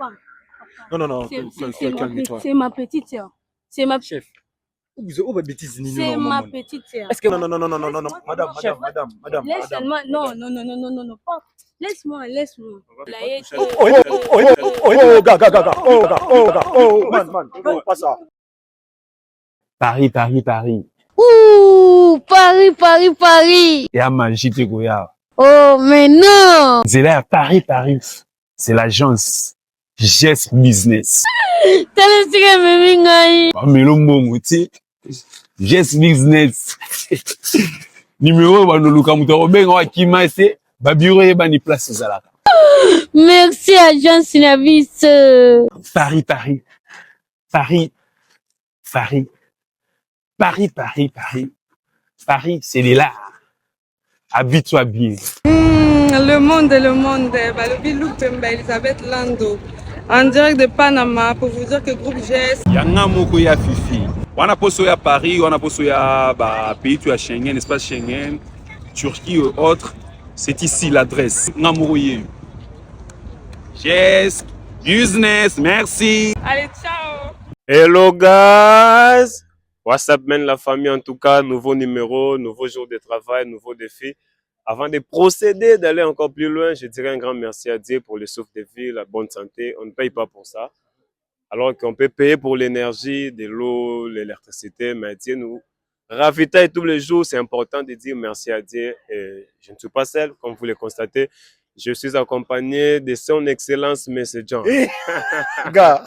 papa. Non, non, non, calme-toi. C'est ma petite sœur. C'est ma Chef. Où va bêtise C'est ma petite sœur. Est-ce que... Non, non, non, non, non, non, non, non, madame. Laisse-moi, non, pas. Laisse-moi. Man, pas ça. Paris. Ouh, Paris. Et à magie de Goya. Oh, mais non. C'est là, Paris. C'est l'agence GES Business. T'as le Mais le mot, tu sais, GES Business. Numéro, bah, nous, Luka Mouto, ben, on va qui m'a essayé, bah, bureau, et bah, ni place, ça là. Merci, agent Synavis. Paris, c'est là. Habite-toi bien. Le monde. Bah, le Bilou Pemba, Elisabeth Lando. En direct de Panama pour vous dire que groupe GES. Yanga moko ya Fifi. Wana poso ya Paris, wana poso ya pays tu as Schengen, espace Schengen, Turquie ou autres. C'est ici l'adresse. Ngamourouye. GES Business, merci. Allez, ciao. Hello guys. What's up man la famille, en tout cas, nouveau numéro, nouveau jour de travail, nouveau défi. Avant de procéder, d'aller encore plus loin, je dirais un grand merci à Dieu pour le souffle de vie, la bonne santé. On ne paye pas pour ça. Alors qu'on peut payer pour l'énergie, de l'eau, l'électricité, mais Dieu nous ravitaille tous les jours. C'est important de dire merci à Dieu. Et je ne suis pas seul, comme vous le constatez. Je suis accompagné de son excellence, M. John. Gars,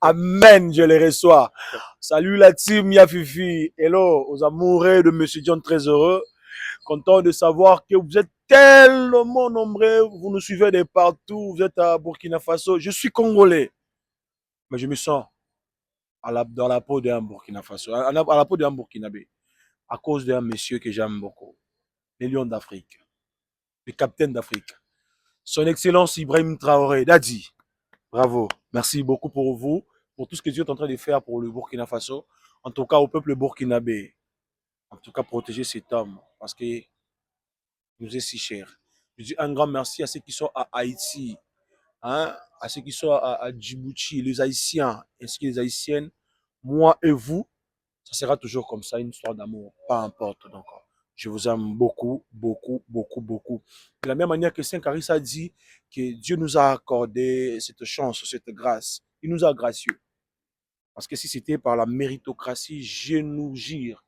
amen, je les reçois. Salut la team Yafifi. Hello aux amoureux de M. John, très heureux. Content de savoir que vous êtes tellement nombreux, vous nous suivez de partout, vous êtes à Burkina Faso. Je suis congolais, mais je me sens dans la peau d'un Burkina Faso, à la peau d'un Burkinabé, à cause d'un monsieur que j'aime beaucoup, les Lions d'Afrique, le capitaine d'Afrique, son excellence Ibrahim Traoré. Dadi, bravo, merci beaucoup pour vous, pour tout ce que Dieu est en train de faire pour le Burkina Faso, en tout cas au peuple burkinabé. En tout cas, protéger cet homme parce qu'il nous est si cher. Je dis un grand merci à ceux qui sont à Haïti, hein, à ceux qui sont à Djibouti, les Haïtiens ainsi que les Haïtiennes. Moi et vous, ça sera toujours comme ça, une histoire d'amour, pas importe. Donc, je vous aime beaucoup. De la même manière que Saint Caris a dit que Dieu nous a accordé cette chance, cette grâce. Il nous a gracieux. Parce que si c'était par la méritocratie, je nous jure.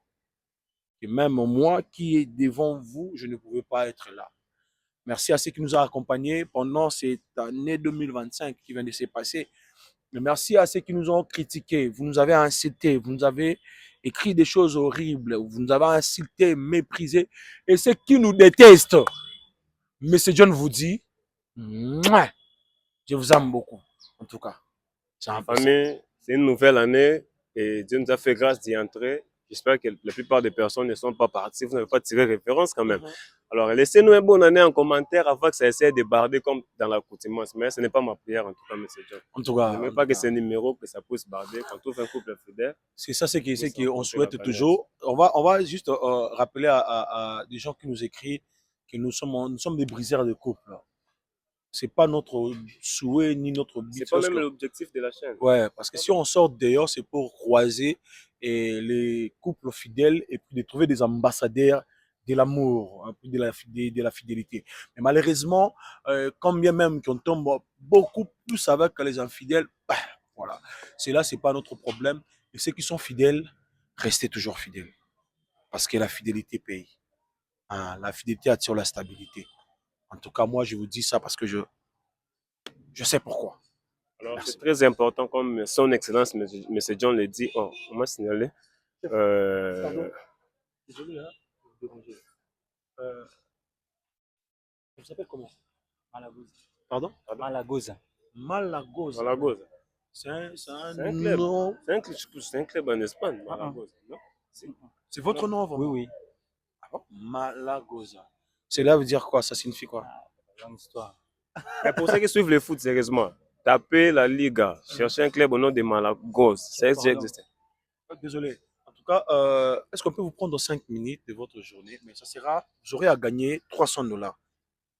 Et même moi qui est devant vous, je ne pouvais pas être là. Merci à ceux qui nous ont accompagnés pendant cette année 2025 qui vient de se passer. Mais merci à ceux qui nous ont critiqués. Vous nous avez insultés, vous nous avez écrit des choses horribles, vous nous avez insultés, méprisés. Et ceux qui nous détestent, M. John vous dit, mouah, je vous aime beaucoup. En tout cas, c'est une nouvelle année et Dieu nous a fait grâce d'y entrer. J'espère que la plupart des personnes ne sont pas parties. Vous n'avez pas tiré référence quand même. Alors, laissez-nous une bonne année en commentaire avant que ça essaie de barder comme dans l'accoutumance. Mais ce n'est pas ma prière, en tout cas, M. John. En tout cas, je ne veux pas que ce numéro, que ça puisse barder quand on fait un couple fidèle. C'est ça, c'est qu'on souhaite toujours. On va juste rappeler à des gens qui nous écrivent que nous sommes des briseurs de couple. C'est pas notre souhait ni notre but. C'est pas même l'objectif de la chaîne. Ouais, parce que si on sort dehors, c'est pour croiser les couples fidèles et puis de trouver des ambassadeurs de l'amour, un peu de la fidélité. Mais malheureusement, quand bien même qu'on tombe beaucoup plus avec les infidèles, bah, voilà. C'est pas notre problème. Et ceux qui sont fidèles, restez toujours fidèles. Parce que la fidélité paye. Hein, la fidélité attire la stabilité. En tout cas, moi, je vous dis ça parce que je sais pourquoi. Alors, c'est très important, comme son excellence, M. John le dit. Oh, on m'a signalé. Pardon. Désolé, hein, de déranger. Vous s'appelle comment? Malagoza. Pardon? Malagoza. Malagoza. Malagoza. C'est un club. nom. C'est un club en Espagne, Malagoza. Non? C'est votre nom, vraiment? Oui. Ah bon? Malagoza. Cela veut dire quoi? Ça signifie quoi? Longue histoire. Mais pour ceux qui suivent le foot, sérieusement, tapez la Liga, cherchez un club au nom de Malagoza. C'est existé. Désolé. En tout cas, est-ce qu'on peut vous prendre 5 minutes de votre journée? Mais ça sera, vous aurez à gagner $300.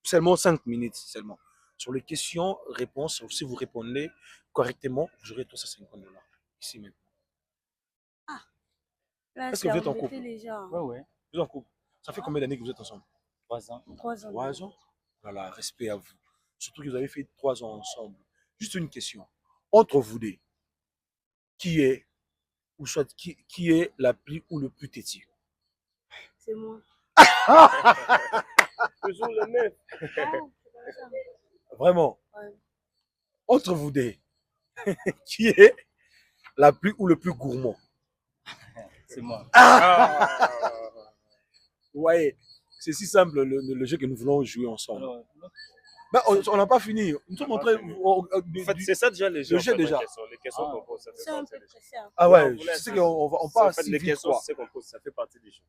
Seulement 5 minutes, seulement. Sur les questions-réponses, si vous répondez correctement, vous aurez 350 $. Ici maintenant. Là, Est-ce que c'est vous êtes en embêté couple? les gens. Ouais. Vous êtes en couple. Ça fait combien d'années que vous êtes ensemble? 3 ans. 3 ans. 3 ans. Voilà, respect à vous. Surtout que vous avez fait 3 ans ensemble. Juste une question. Entre vous deux, qui est, ou soit qui est la plus ou le plus têtu? C'est moi. Toujours le même. Ah, c'est comme ça. Vraiment. Ouais. Entre vous deux, qui est la plus ou le plus gourmand? C'est moi. Ouais, c'est si simple le jeu que nous voulons jouer ensemble. Alors, Ben, on n'a pas fini. Nous sommes en train En fait, c'est ça déjà les gens. jeu déjà. Les questions qu'on pose, ça fait C'est un partie peu des jeux. pressé. Hein. Ah ouais, Non, je sais qu'on part En fait, si les vite, questions, quoi. c'est qu'on pose, ça fait partie des jeux.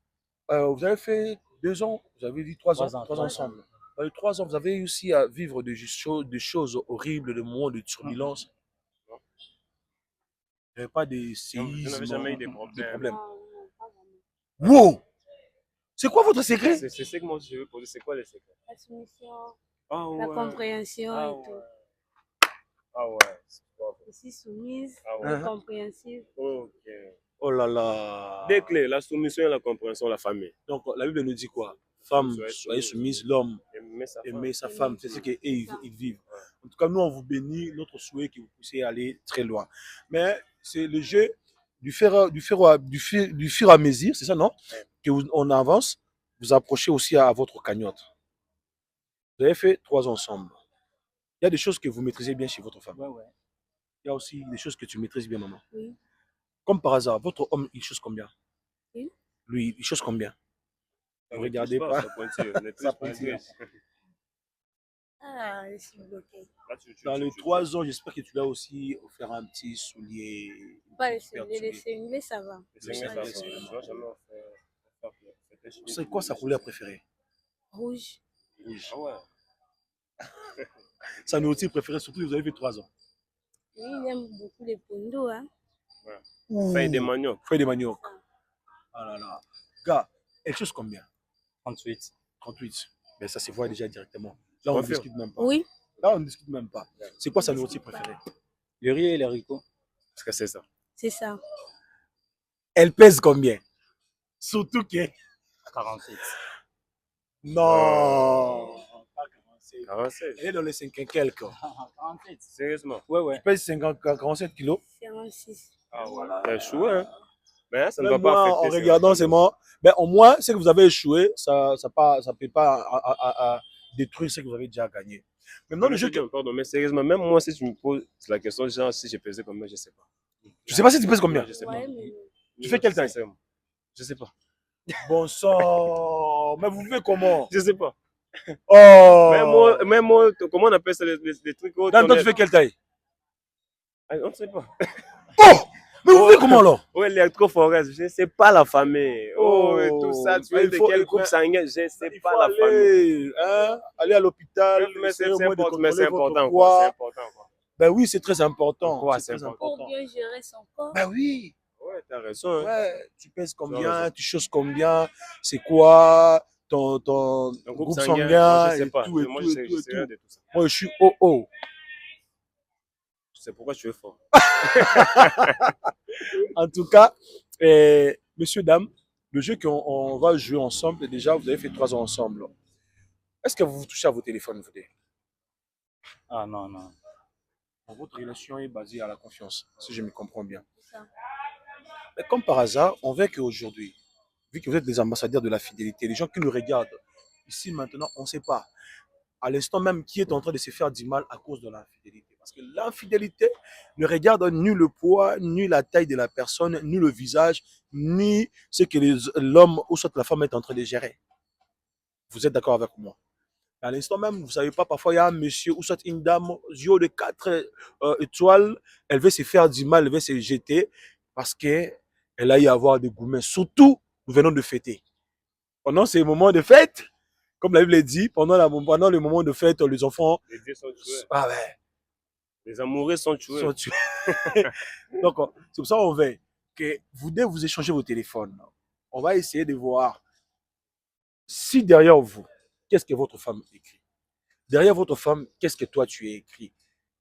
Vous avez fait 2 ans, vous avez dit 3 ans, 3 ans, 3 ans ensemble. Dans les 3 ans, vous avez réussi à vivre des choses horribles, des moments de turbulence. Il n'y avait pas de Je séismes, n'avais jamais eu des de problème. problèmes. Non, pas vraiment. Wow! C'est quoi votre secret? C'est ce que moi je veux poser. C'est quoi les secrets? La soumission, Ah la compréhension Ah et ouais. tout. Ah ouais. C'est pas vrai. Je suis soumise, Ah ouais. Hein? compréhensive. Ok. Oh là là! Deux clés, la soumission et la compréhension, la famille. Donc, la Bible nous dit quoi? Femme, soyez soumise, l'homme, Aimer sa femme. aimer sa femme. C'est ce qu'ils vivent. En tout cas, nous, on vous bénit. Notre souhait que vous puissiez aller très loin. Mais c'est le jeu du fur et à mesure, c'est ça, non? Que on avance, vous approchez aussi à votre cagnotte. Vous avez fait 3 ans ensemble. Il y a des choses que vous maîtrisez bien chez votre femme. ouais. Il y a aussi des choses que tu maîtrises bien, maman. Oui. Comme par hasard, votre homme, il chose combien? Oui. Lui, il chose combien? Ne Vous regardez touche pas. Ça pointille, ne touche Ça pas, pointille. ne touche. Ah, je suis bloquée. Là, Dans les 3 ans, j'espère que tu l'as aussi offert un petit soulier. Pas les Super souliers, les souliers, ça va. C'est ça, ça, c'est c'est vraiment. ça. Jamais on fait. C'est quoi sa couleur préférée? Rouge. Rouge. Ah ouais. Sa nourriture préférée, surtout que vous avez fait 3 ans. Oui, il aime beaucoup les pondos. Hein. Feuille de manioc. Feuille de manioc. Ah là là. Gars, elle chose combien? 38. 38. Mais ça se voit déjà directement. Là, on ne Refais. discute même pas. Oui, Là, on ne discute même pas. C'est quoi sa nourriture préférée? Le riz et les haricots. Parce que c'est ça. c'est ça. Elle pèse combien? Surtout que... 48. Non. Pas 47. 47. Elle est dans les 5 et quelques. 48. Sérieusement. Ouais. Elle pèse 47 kilos. 46. Ah ouais. T'as échoué, hein. Mais ça ne Même va pas moi, affecter. en regardant, c'est moi. Mais au moins, ce que vous avez échoué, ça ne peut pas à détruire ce que vous avez déjà gagné. Maintenant, le jeu. Pardon, mais sérieusement, même moi, si tu me poses la question, genre, si j'ai pesé combien, je ne sais pas. Je ne sais pas si tu pèses combien. Je sais pas. Ouais, mais Tu fais quelle taille? Sincèrement. Je sais pas. Bon sang. Mais vous vivez comment? Je sais pas. Oh. Même moi, comment on appelle ça, les trucs autres? Dans toi, tu fais quelle taille? On ne sait pas. Oh. Mais vous vivez comment alors? Oh, l'électrophorèse, je ne sais pas la famille. Oh, et tout ça, tu es Il de faut- quel groupe sanguin, je ne sais Il pas faut la famille. aller, hein, aller à l'hôpital. Mais essayer au c'est moins de important, mais c'est contrôler votre important. poids. C'est important. Quoi. Ben oui, c'est très important. Pourquoi C'est c'est très important? pour bien gérer son corps. Ben oui. Ouais, t'as raison. Hein. Ouais, tu pèses as combien, raison. tu choses combien, c'est quoi ton Un groupe moi, sanguin, je sais et pas. tout, et Moi, tout, je et sais tout, et rien tout. de tout ça. Moi, je suis oh. C'est pourquoi tu es fort. En tout cas, messieurs, dames, le jeu qu'on va jouer ensemble, déjà, vous avez fait 3 ans ensemble. Est-ce que vous vous touchez à vos téléphones, vous deux? Ah non. Votre relation est basée à la confiance, si je me comprends bien. C'est ça. Mais comme par hasard, on veut qu'aujourd'hui, vu que vous êtes des ambassadeurs de la fidélité, les gens qui nous regardent, ici maintenant, on ne sait pas, à l'instant même, qui est en train de se faire du mal à cause de l'infidélité. Parce que l'infidélité ne regarde ni le poids, ni la taille de la personne, ni le visage, ni ce que l'homme ou soit la femme est en train de gérer. Vous êtes d'accord avec moi? À l'instant même, vous ne savez pas, parfois il y a un monsieur ou soit une dame, yeux de 4 étoiles, elle veut se faire du mal, elle veut se jeter parce qu'elle a y avoir des gourmets. Surtout, nous venons de fêter. Pendant ces moments de fête, comme la Bible dit, pendant le moment de fête, les enfants. Les dieux sont tués. Ah ouais. Les amoureux sont tués. Sont tués. Donc, c'est pour ça qu'on veut que vous devez vous échanger vos téléphones. On va essayer de voir si derrière vous, qu'est-ce que votre femme écrit. derrière votre femme, qu'est-ce que toi tu as écrit?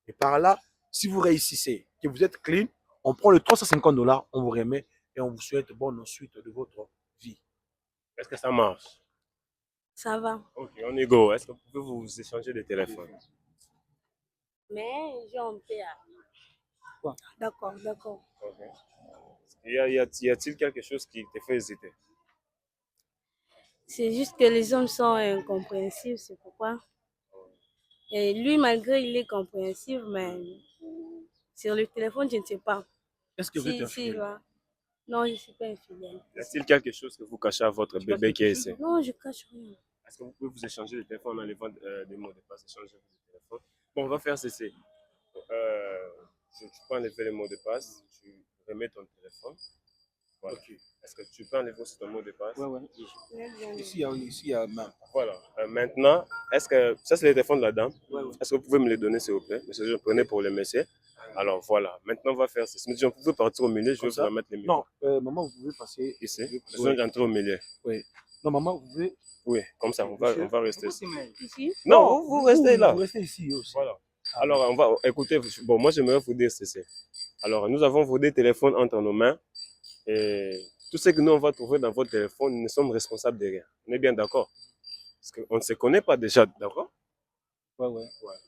Et par là, si vous réussissez, que vous êtes clean, on prend le 350 $, on vous remet et on vous souhaite bonne suite de votre vie. Est-ce que ça marche? Ça va. Ok, on y go. Est-ce que vous pouvez vous échanger des téléphones? Mais j'ai un peu à... D'accord, d'accord. Ok. Y a-t-il quelque chose qui te fait hésiter? C'est juste que les hommes sont incompréhensifs, c'est pourquoi. Et lui, malgré il est compréhensif, mais sur le téléphone, je ne sais pas. Est-ce que vous êtes Si, infidèle? va. Non, je ne suis pas infidèle. Y a-t-il quelque chose que vous cachez à votre bébé qui est ici? Non, je cache rien. Est-ce que vous pouvez vous échanger le téléphone en enlevant des mots de passe? Échanger le téléphone. Bon, on va faire ceci. Tu peux enlever les mots de passe, tu remets ton téléphone. Voilà. Ok. Est-ce que tu peux enlever aussi ton mot de passe? Ouais. Ici, il y a même. Voilà. Maintenant, est-ce que ça c'est le téléphone de la dame? Est-ce que vous pouvez me les donner s'il vous plaît? Monsieur, je prenais pour les messieurs. Alors voilà. Maintenant, on va faire ceci. Monsieur, vous pouvez partir au milieu, je vais vous remettre les micros. Non, maman, vous pouvez passer Ici. Oui. Besoin d'entrer au milieu. Oui. Non, maman, vous pouvez. Oui, comme ça, on va rester ici. Ici? Non, vous restez là. Vous restez ici aussi. Voilà. Alors, on va écouter. Bon, moi, j'aimerais vous dire ceci. Alors, nous avons vos deux téléphones entre nos mains. Et tout ce que nous, on va trouver dans votre téléphone, nous sommes responsables de rien. On est bien d'accord? Parce qu'on ne se connaît pas déjà, d'accord? Ouais.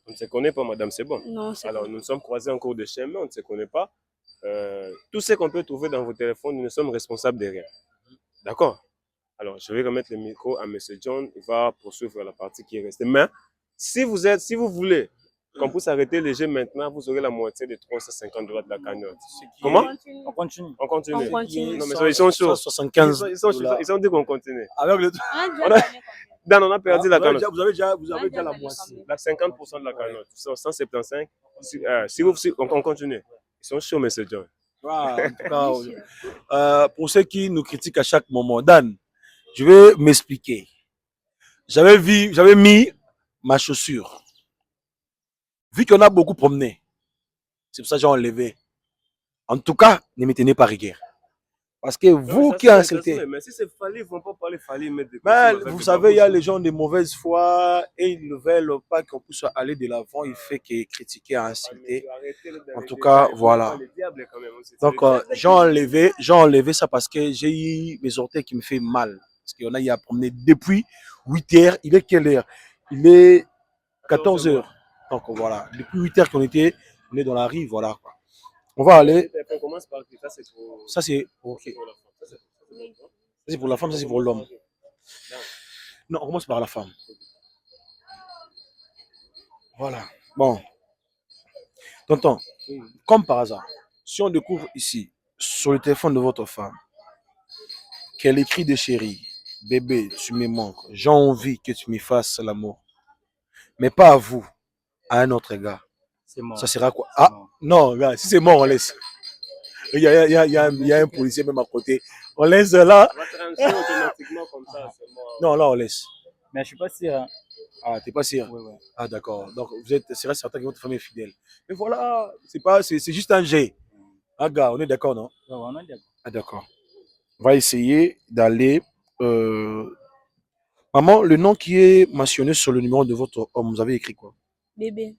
On ne se connaît pas, madame, c'est bon. Non, c'est Alors, pas. nous nous sommes croisés en cours de chemin, on ne se connaît pas. Tout ce qu'on peut trouver dans vos téléphones, nous sommes responsables de rien. D'accord? Alors, je vais remettre le micro à M. John. Il va poursuivre la partie qui est restée. Mais, si vous voulez qu'on puisse arrêter les jeux maintenant, vous aurez la moitié de 350 $ de la cagnotte. Comment? On continue. On continue. On continue. Non, mais ils sont chauds. 175 Ils ont dit qu'on continue. Avec le... Dan, on a perdu la cagnotte. Vous avez déjà la moitié. La 50% de la cagnotte. 175. Si on continue. Ils sont chauds, M. John. Ah, en tout cas, pour ceux qui nous critiquent à chaque moment, Dan, je vais m'expliquer. J'avais mis ma chaussure. Vu qu'on a beaucoup promené, c'est pour ça que j'ai enlevé. En tout cas, ne me tenez pas rigueur. Parce que vous qui insultez. Mais si c'est fallu, ils ne vont pas parler fallu. Mais vous savez, il y a les gens de mauvaise foi et ils ne veulent pas qu'on puisse aller de l'avant. Il fait que critiquer, insulter. En tout cas, voilà. Donc, j'ai enlevé ça parce que j'ai eu mes orteils qui me fait mal. Parce qu'on a eu à promener depuis 8 heures. Il est quelle heure? Il est 14 heures. Donc, voilà. Depuis 8 heures qu'on était, on est dans la rive, voilà. On va aller. On commence par ça, c'est pour... Ça, c'est ok. Ça, c'est pour la femme, ça, c'est pour l'homme. Non, on commence par la femme. Voilà. Bon. Tonton, comme par hasard, si on découvre ici, sur le téléphone de votre femme, qu'elle écrit de chérie, bébé, tu me manques, j'ai envie que tu me fasses l'amour, mais pas à vous, à un autre gars. C'est mort. Ça sera quoi? Ah, non, gars, si c'est mort, on laisse. Il y a un policier même à côté. On laisse là. On va trancher automatiquement comme ça, c'est mort. Non, là, on laisse. Mais je suis pas sûr. Hein. Ah, t'es pas sûr? Ouais. Ah, d'accord. Donc, c'est vrai, certain que votre famille est fidèle. Mais voilà, c'est juste un jet. Ah, gars, on est d'accord, non? Ouais, on est d'accord. Ah, d'accord. On va essayer d'aller. Maman, le nom qui est mentionné sur le numéro de votre homme, vous avez écrit quoi? Bébé.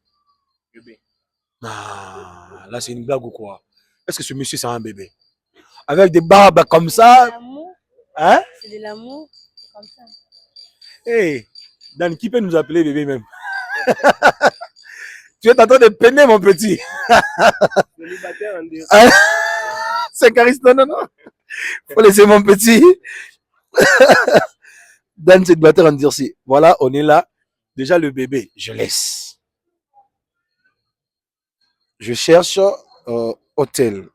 Ah, là, c'est une blague ou quoi? Est-ce que ce monsieur, c'est un bébé? Avec des barbes comme ça? C'est de l'amour. Hein? C'est de l'amour. C'est comme ça. Hey, Dan, qui peut nous appeler bébé même? Tu es en train de peiner, mon petit. Célibataire, on dit. C'est Caris, non. Faut laisser mon petit. Dan, c'est célibataire en dire si. Voilà, on est là. Déjà, le bébé, je laisse. Je cherche hôtel.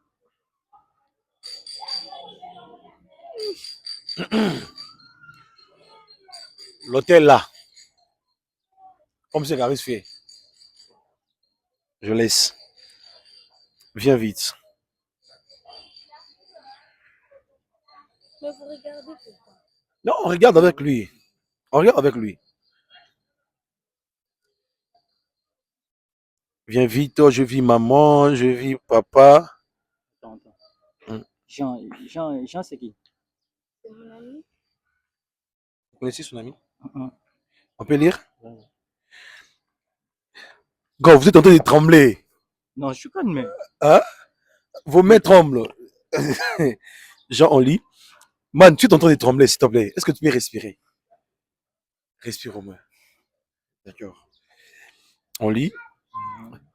L'hôtel là. Comme c'est Caris fait. Je laisse. Viens vite. Mais vous regardez pourquoi? Non, on regarde avec lui. On regarde avec lui. Viens vite, oh, je vis maman, je vis papa. Attends. Hum. Jean, c'est qui? C'est mon ami. Vous connaissez son ami? On peut lire? Gars, vous êtes en train de trembler. Non, je suis calme. Hein? Vos mains tremblent. Jean, on lit. Man, tu es en train de trembler, s'il te plaît. Est-ce que tu peux respirer? Respire au moins. D'accord. On lit.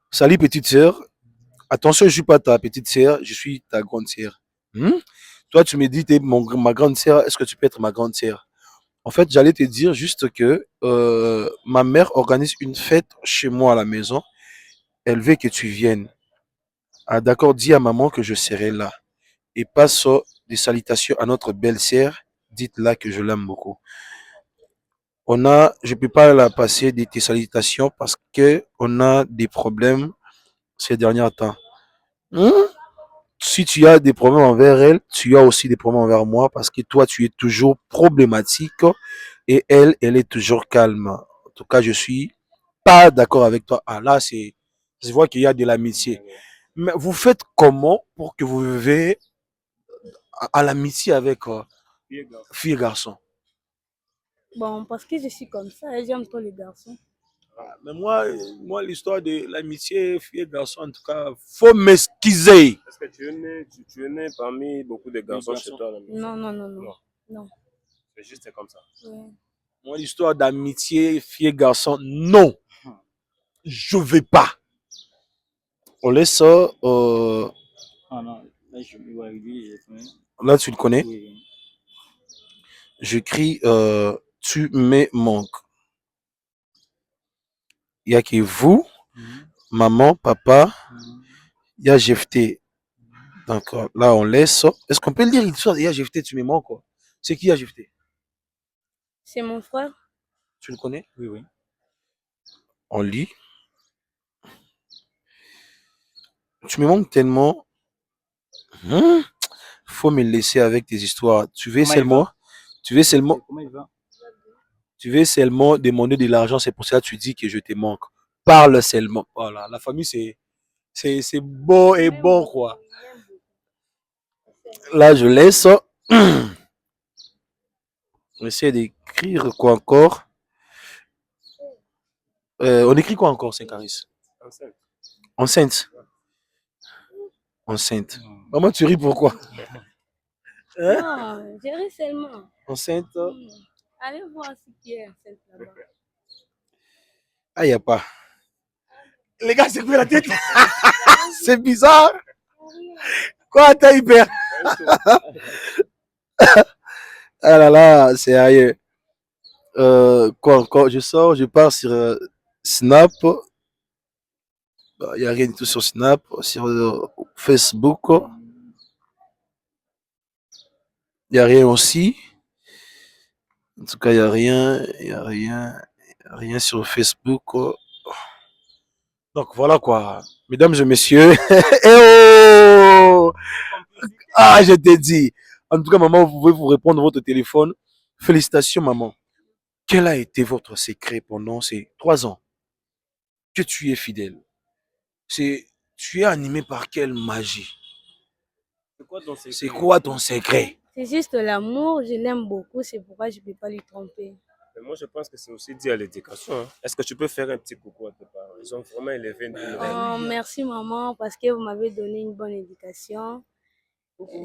Salut, petite sœur. Attention, je ne suis pas ta petite sœur, je suis ta grande sœur. Toi, tu me dis, tu es ma grande sœur. Est-ce que tu peux être ma grande sœur? En fait, j'allais te dire juste que ma mère organise une fête chez moi à la maison. Elle veut que tu viennes. Ah, d'accord, dis à maman que je serai là. Et passe des salutations à notre belle-sœur. Dites-la que je l'aime beaucoup. Je ne peux pas la passer tes salutations parce que on a des problèmes ces derniers temps. Si tu as des problèmes envers elle, tu as aussi des problèmes envers moi parce que toi, tu es toujours problématique et elle est toujours calme. En tout cas, je suis pas d'accord avec toi. Ah là, je vois qu'il y a de l'amitié. Mais vous faites comment pour que vous vivez à l'amitié avec filles et garçons? Bon, parce que je suis comme ça et j'aime trop les garçons. Mais moi l'histoire de l'amitié filles et garçons, en tout cas, faut m'excuser. Est-ce que tu es né parmi beaucoup de garçons chez toi à la maison? Non, non, non, non. Non. C'est juste comme ça. Ouais. Moi, l'histoire d'amitié filles et garçons, non. Je vais pas. On laisse ça. Ah non, là, ouais, lui, Là, tu le connais. oui. J'écris tu me manques. Il n'y a que vous, maman, papa, il y a Jefté. Donc là, on laisse. Est-ce qu'on peut lire l'histoire de Jefté, tu me manques quoi? C'est qui Jefté? C'est mon frère. Tu le connais? Oui, oui. On lit. Tu me manques tellement. Faut me laisser avec tes histoires. Tu veux seulement Comment il va? Tu veux seulement demander de l'argent, c'est pour ça que tu dis que je te manque. Parle seulement. Voilà, la famille, c'est beau et bon, quoi. Là, je laisse. On essaie d'écrire quoi encore? On écrit quoi encore, Saint-Caris? Enceinte. Enceinte. Maman, tu ris pourquoi? Non, je ris seulement. Enceinte. Allez voir ce qui est enceinte là-bas. Ah, il n'y a pas. Les gars, c'est quoi la tête? C'est bizarre. Quoi, t'as hyper? Ah là là, c'est sérieux. Quoi encore? Je sors, je pars sur Snap. Il n'y a rien du tout sur Snap. Sur Facebook. Il n'y a rien aussi. En tout cas, il n'y a rien. Il n'y a rien. Rien sur Facebook. Donc voilà quoi. Mesdames et messieurs. Eh oh! Ah, je t'ai dit. En tout cas, maman, vous pouvez vous répondre à votre téléphone. Félicitations, maman. Quel a été votre secret pendant ces 3 ans que tu es fidèle? Tu es animé par quelle magie? C'est quoi ton secret? C'est juste l'amour, je l'aime beaucoup, c'est pourquoi je ne peux pas lui tromper. Mais moi, je pense que c'est aussi dû à l'éducation. Hein. Est-ce que tu peux faire un petit coucou à tes parents? Ils ont vraiment élevé une Oh, merci maman, parce que vous m'avez donné une bonne éducation.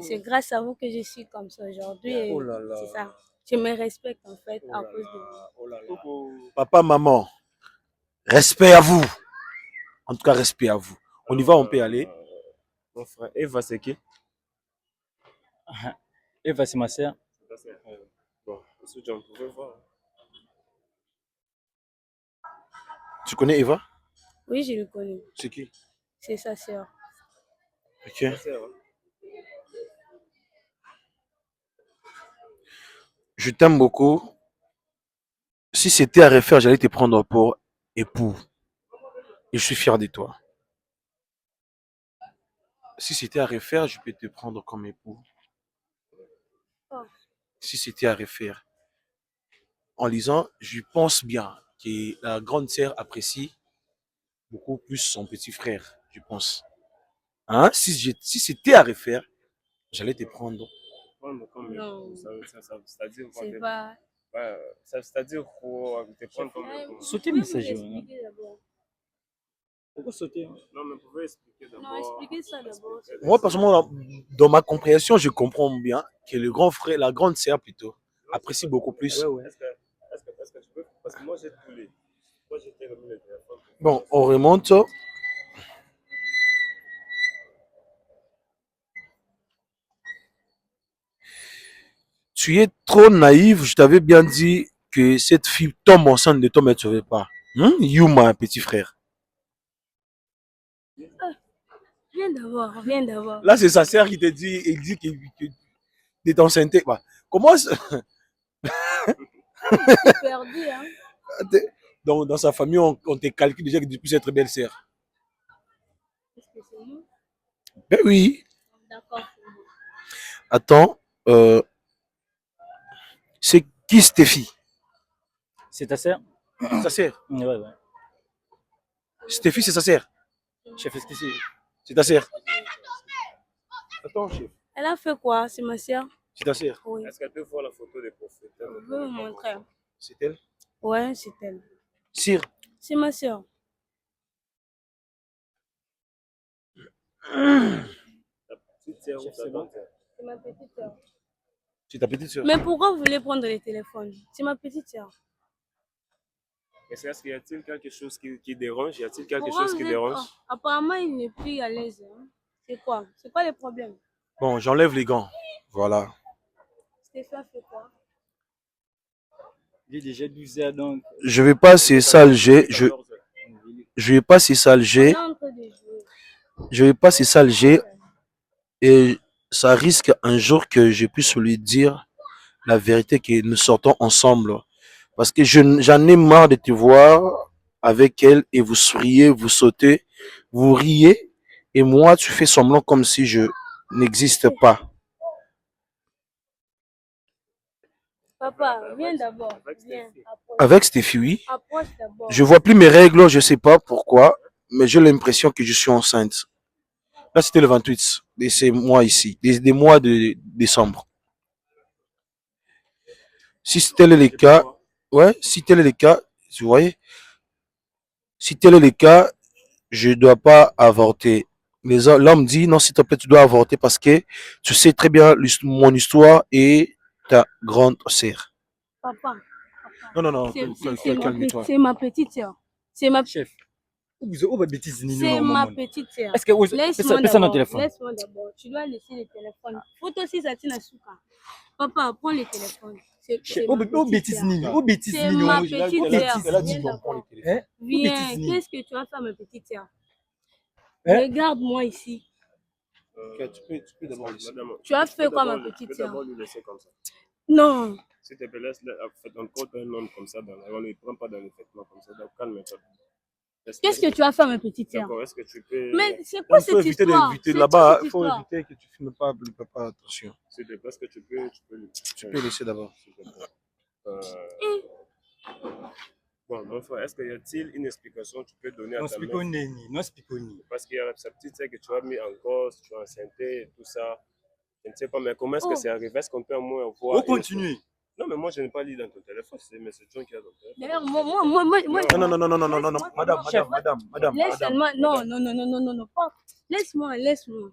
C'est grâce à vous que je suis comme ça aujourd'hui. Et Oh là là. c'est ça. Je me respecte en fait à cause de vous. Oh là là. Papa, maman, respect à vous. En tout cas, respect à vous. On y va, on peut y aller. Mon frère, Eva, c'est qui? Eva, c'est ma sœur. Bon, monsieur John, vous pouvez voir. Tu connais Eva? Oui, je le connais. C'est qui? C'est sa sœur. Ok. Je t'aime beaucoup. Si c'était à refaire, j'allais te prendre pour époux. Et je suis fier de toi. Si c'était à refaire, je peux te prendre comme époux. Oh. Si c'était à refaire. En lisant, je pense bien que la grande sœur apprécie beaucoup plus son petit frère, je pense. Hein? Si c'était à refaire, j'allais te prendre. Non. C'est-à-dire quoi? C'est pas. C'est-à-dire quoi? Te prendre comme époux. Sautez le message. Expliquez d'abord. Pourquoi sauter? Non, mais vous pouvez expliquer Non, d'abord. expliquez ça d'abord. Moi, personnellement, dans ma compréhension, je comprends bien que le grand frère, la grande sœur plutôt, apprécie beaucoup plus. Ouais. Est-ce que tu peux? Parce que moi, j'ai tous les. Moi, j'ai fait remis le téléphone. Bon, on remonte. Tu es trop naïf, je t'avais bien dit que cette fille tombe enceinte de toi, mais tu ne veux pas. Yuma, petit frère. Viens d'abord. Là, c'est sa sœur qui te dit, il dit que tu es enceinte. Bah, comment ça? C'est perdu, hein. Dans sa famille, on te calcule déjà que tu puisses être belle-sœur. Est-ce que c'est nous? Ben oui. D'accord. Attends, c'est qui Stéphie? C'est ta sœur? Sa sœur. Ouais. Stéphie, c'est sa sœur. Chef, est-ce que c'est... C'est ta sœur. Attends, chef. Elle a fait quoi? C'est ma sœur? C'est ta sœur. Oui. Est-ce qu'elle peut voir la photo des prophètes? Je veux vous montrer. C'est elle. Ouais, c'est elle. Sire. C'est ma sœur. Ta petite sœur ou ta grande sœur? C'est ma petite sœur. C'est ta petite sœur. Mais pourquoi vous voulez prendre le téléphone? C'est ma petite sœur. Est-ce qu'il y a-t-il quelque chose qui dérange? Y a-t-il quelque Pourquoi chose vous qui êtes- dérange? Oh, apparemment, il n'est plus à l'aise, hein. C'est quoi? C'est quoi le problème? Bon, j'enlève les gants. Voilà. Stéphane fait quoi? Il est déjà 12 heures, donc... Je vais pas ces sales jets. Je vais pas ces sales jets. On est en train de jouer. Je vais pas ces sales jets. Et ça risque un jour que je puisse lui dire la vérité que nous sortons ensemble. Parce que j'en ai marre de te voir avec elle et vous souriez, vous sautez, vous riez. Et moi, tu fais semblant comme si je n'existe pas. Papa, viens d'abord. Viens. Approche. Avec Stéphie, oui. Approche d'abord. Je vois plus mes règles, je sais pas pourquoi, mais j'ai l'impression que je suis enceinte. Là, c'était le 28, et c'est moi ici, des mois de décembre. Si tel est le cas, ouais, si tel est le cas, vous voyez, si tel est le cas, je ne dois pas avorter. L'homme dit, non, s'il te plaît, tu dois avorter parce que tu sais très bien mon histoire et ta grande sœur. Papa. Non, calme-toi. C'est ma petite sœur. C'est ma Chef, où va bêtise Nino? C'est ma petite sœur. Est-ce que... Laisse-moi Laisse-moi d'abord. téléphone. Laisse-moi d'abord. Tu dois laisser le téléphone. Faut aussi ça tient à souka. Papa, prends le téléphone. C'est ma Où petite bêtise sœur. Nino? Où bêtise C'est Nino? ma petite sœur. Elle a dit Viens non, prends le d'abord. téléphone. Viens. bêtise, Nino. Qu'est-ce que tu vas faire, ma petite sœur? Hein? Regarde-moi ici. Ok, tu peux d'abord laisser. Madame, Tu as fait quoi, d'abord ma petite tu peux sœur? d'abord lui laisser comme ça. Non. S'il te plaît, laisse-le. Faites encore un homme comme ça. On ne le prend pas dans les vêtements comme ça. Donc, calme-toi. Qu'est-ce que tu vas faire, ma petite sœur? D'accord, est-ce que tu peux. Mais c'est quoi Il faut cette éviter histoire? d'éviter C'est là-bas. quoi cette Il faut histoire? éviter que tu ne filmes pas le papa. Attention. S'il te plaît, est-ce que tu peux. Tu peux laisser d'abord. S'il te plaît. Bon, mon frère, est-ce qu'il y a-t-il une explication que tu peux donner à Non, ta mère? non, spiconi. Parce qu'il y a sa petite sœur que tu as mis en cause, tu as enceinte et tout ça. Je ne sais pas, mais comment est-ce que c'est arrivé? Est-ce qu'on peut au moins voir. On continue. Non, mais moi, je n'ai pas lu dans ton téléphone. C'est M. John qui a dans ton téléphone. D'ailleurs, moi. Non. Madame. Laisse-moi. Non. Pas. Laisse-moi.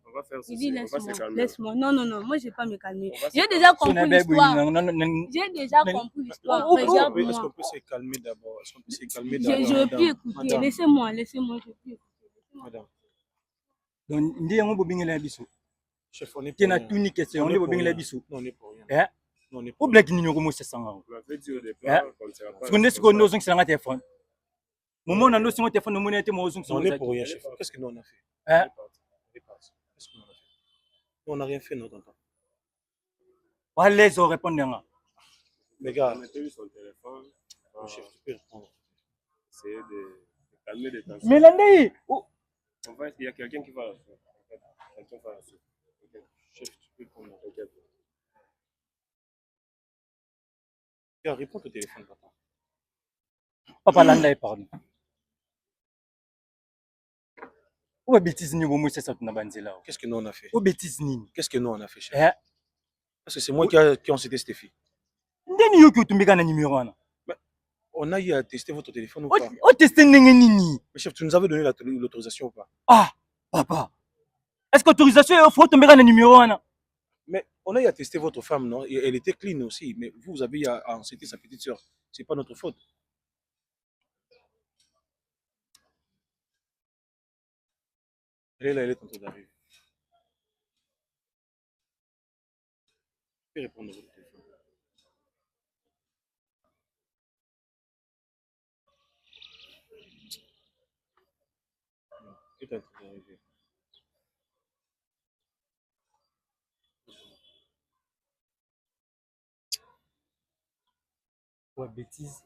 On va faire Il ceci. dit On va se laisse-moi. calmer. Laisse-moi. Non. Moi, je vais pas me calmer. On va se J'ai calmer. déjà compris l'histoire. Non. J'ai déjà compris l'histoire. Est-ce qu'on Regarde-moi. peut se calmer d'abord? Est-ce qu'on peut se calmer Je d'abord? ne veux plus écouter. Madame. Laissez-moi. Je ne veux plus écouter. Madame. Donc, ndiye ngo bobingela biso. Chef, on est pour Tiena rien. tuni question, On on est est pour bobingela rien. biso. Non, on est pour rien. Eh? Non, on est pour Ou black nini ngo sanga. On avait dit au départ Hein? qu'on ne sera pas. Seconde seconde ozong sanga téléphone. Moment na ndo téléphone no monete mo ozong rien. On est pour sanga. rien, chef. Qu'est-ce que nous on a fait? Eh? On est parti. Qu'est-ce qu'on a fait? On n'a rien fait, non, tonton. Wa les o répondre nga. Les gars, On a eu son téléphone. chef, tu peux répondre. Essayer de calmer les tensions. Mais landai. En fait, il y a quelqu'un qui va la faire. Quelqu'un va la faire. Chef, tu peux répondre. Gars, réponds au téléphone, papa. Papa landai pardon. Ou bêtise ni bo mo sesa tuna banzela. Qu'est-ce que nous on a fait? Ou bêtise nini. Qu'est-ce que nous on a fait, chef? Eh? Parce que c'est moi qui ont cité Stéphie. Ndeni yo ki utumbika na numéro wana. On a eu à tester votre téléphone ou Oh, pas? oh, tester nini. Mais chef, tu nous avais donné l'autorisation ou pas? Ah, papa. Est-ce que l'autorisation est faut tomber dans le numéro 1? Mais on a eu à tester votre femme, non? Elle était clean aussi. Mais vous avez eu à enceinter sa petite soeur. C'est pas notre faute. Elle est là, elle est en train d'arriver. Je peux répondre à votre téléphone. Elle est en train d'arriver. Ouais, bêtise.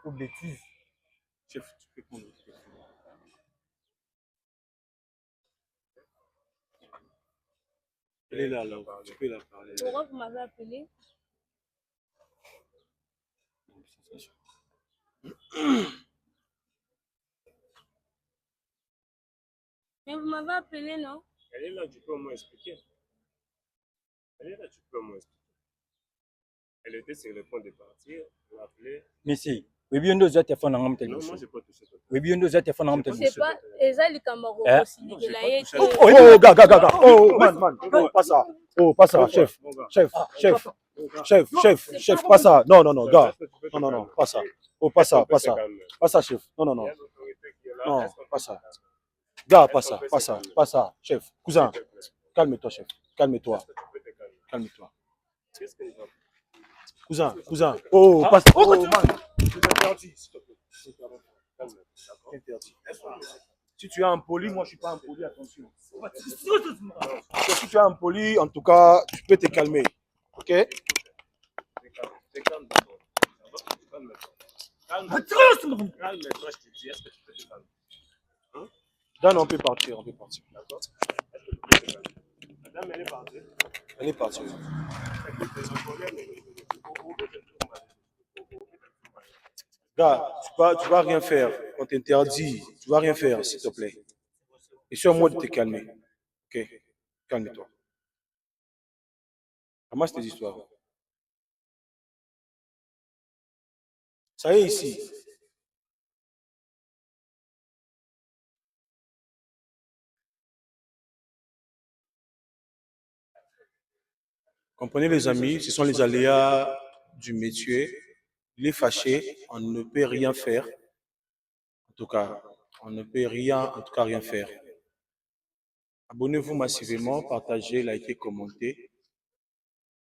Oh, bêtise. Chef, tu peux prendre votre téléphone. Elle est là, là. Tu peux la parler. Pourquoi vous m'avez appelé? Mais vous m'avez appelé, non? Elle est là, tu peux au moins expliquer. Elle est là, tu peux au moins expliquer. Elle était sur le point de partir, on l'a appelé. Monsieur, oui, bien deux téléphone en Non, téléphone. moi, j'ai pas touché ton téléphone. Oui, bien deux téléphone en téléphone. C'est pas Eza Camaro Hein? aussi. Il a été. Oh, gars. Oh, man. Oh, pas ça. Oh, pas ça, chef. Chef, pas ça. Non, gars. Non, pas ça. Oh, pas ça. Pas ça, chef. Non. Non, pas ça. Gars, pas ça. Chef. Cousin, calme-toi, chef. Calme-toi. Cousin. Oh, pas ça. Oh, man. C'est interdit, s'il te plaît. C'est interdit. Si tu es impoli, moi je suis pas impoli, attention. Si tu es impoli, en tout cas, tu peux te calmer. Ok? Calme-toi, je te dis, est-ce que tu peux te calmer? Dan, on peut partir. D'accord? Madame, elle est partie. Gars, tu vas rien faire. On t'interdit. Tu vas rien faire, s'il te plaît. Et sur moi de te calmer. Ok? Calme-toi. Ramasse tes histoires. Ça y est ici. Comprenez les amis, ce sont les aléas du métier. Il est fâché, on ne peut rien faire. En tout cas, on ne peut rien faire. Abonnez-vous massivement, partagez, likez, commentez.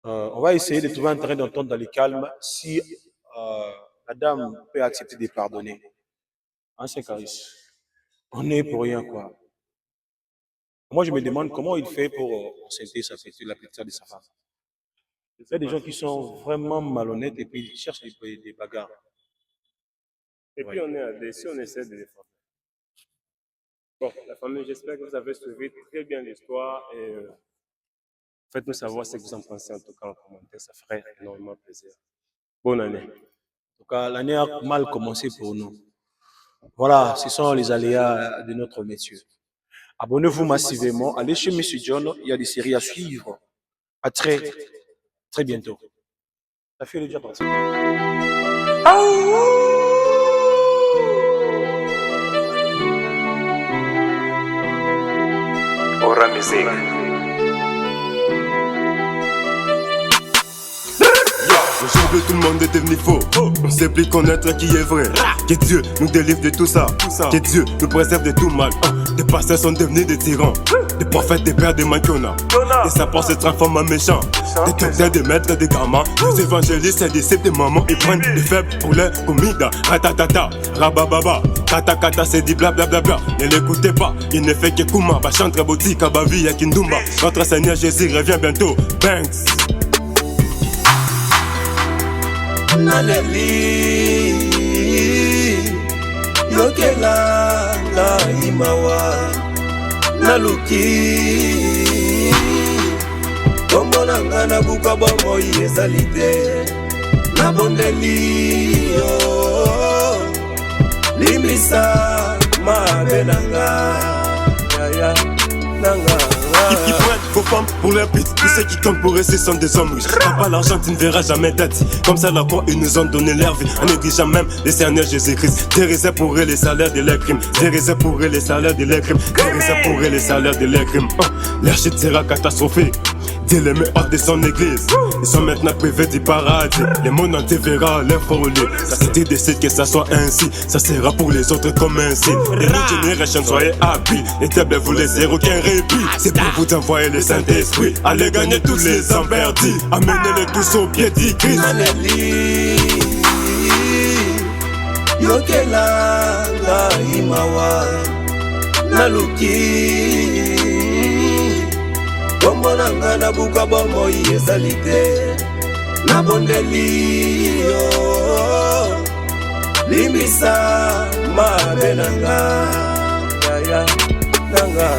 On va essayer de trouver un terrain d'entente dans le calme si la dame peut accepter de pardonner. Hein, c'est Caris. On est pour rien, quoi. Moi, je me demande comment il fait pour accepter la petite de sa femme. Il y a des gens qui sont vraiment malhonnêtes et puis ils cherchent des bagarres. Et puis on est à des, si on essaie de les faire. Bon, la famille, j'espère que vous avez suivi très bien l'histoire et faites-nous savoir ce que vous en pensez en tout cas en commentaire, ça ferait énormément plaisir. Bonne année. En tout cas, l'année a mal commencé pour nous. Voilà, ce sont les aléas de notre métier. Abonnez-vous massivement, allez chez M. John, il y a des séries à suivre. À très bientôt. La fille est déjà partie. Aura musique. Aujourd'hui tout le monde est devenu faux. On sait plus connaître qui est vrai. Que Dieu nous délivre de tout ça. Que Dieu nous préserve de tout mal. Des pasteurs sont devenus des tyrans. Des prophètes, des pères, des manquiona. Et ça se transforme en méchants. Des docteurs, des maîtres, des gamins. Des évangélistes, des disciples, des mamans. Ils prennent des faibles pour leur comida. Ratatata, rabababa. Kata kata, c'est dit blablabla. Ne l'écoutez pas, il ne fait que Kuma. Bachantre, Botika, Bavi, Kindumba. Notre Seigneur Jésus revient bientôt. Banks. Naleli yokela na imawa naluki komona nga na buka bomoi ezali te nabondeli yo limisa mabe nanga yaya nanga Qui prennent vos femmes pour leur pute. Tous ceux qui comptent pour eux, ce sont des hommes riches. T'as pas l'argent, tu ne verras jamais d'être. Comme ça, la croix, ils nous ont donné leur vie. En négligeant même les Seigneurs Jésus-Christ. Dérisé pour eux les salaires de leurs crimes. Dérisé pour eux les salaires de leurs crimes. Dérisé pour eux les salaires de leurs crimes. Leur chute sera catastrophique. Dieu les met hors de son église. Ils sont maintenant privés du paradis. Le monde entier verra leur folie. Si tu décides que ça soit ainsi, ça sera pour les autres comme un signe. Les new generation, soyez happy. Les tables vous laissez aucun répit. C'est pour vous envoyer le Saint-Esprit. Allez gagner tous les emmerdis. Amenez-les tous au pied du Christ. Yokela la imawa naluki Kombonanga na buka bomo yesalite na bondeli yo limbisa mabenanga ya nanga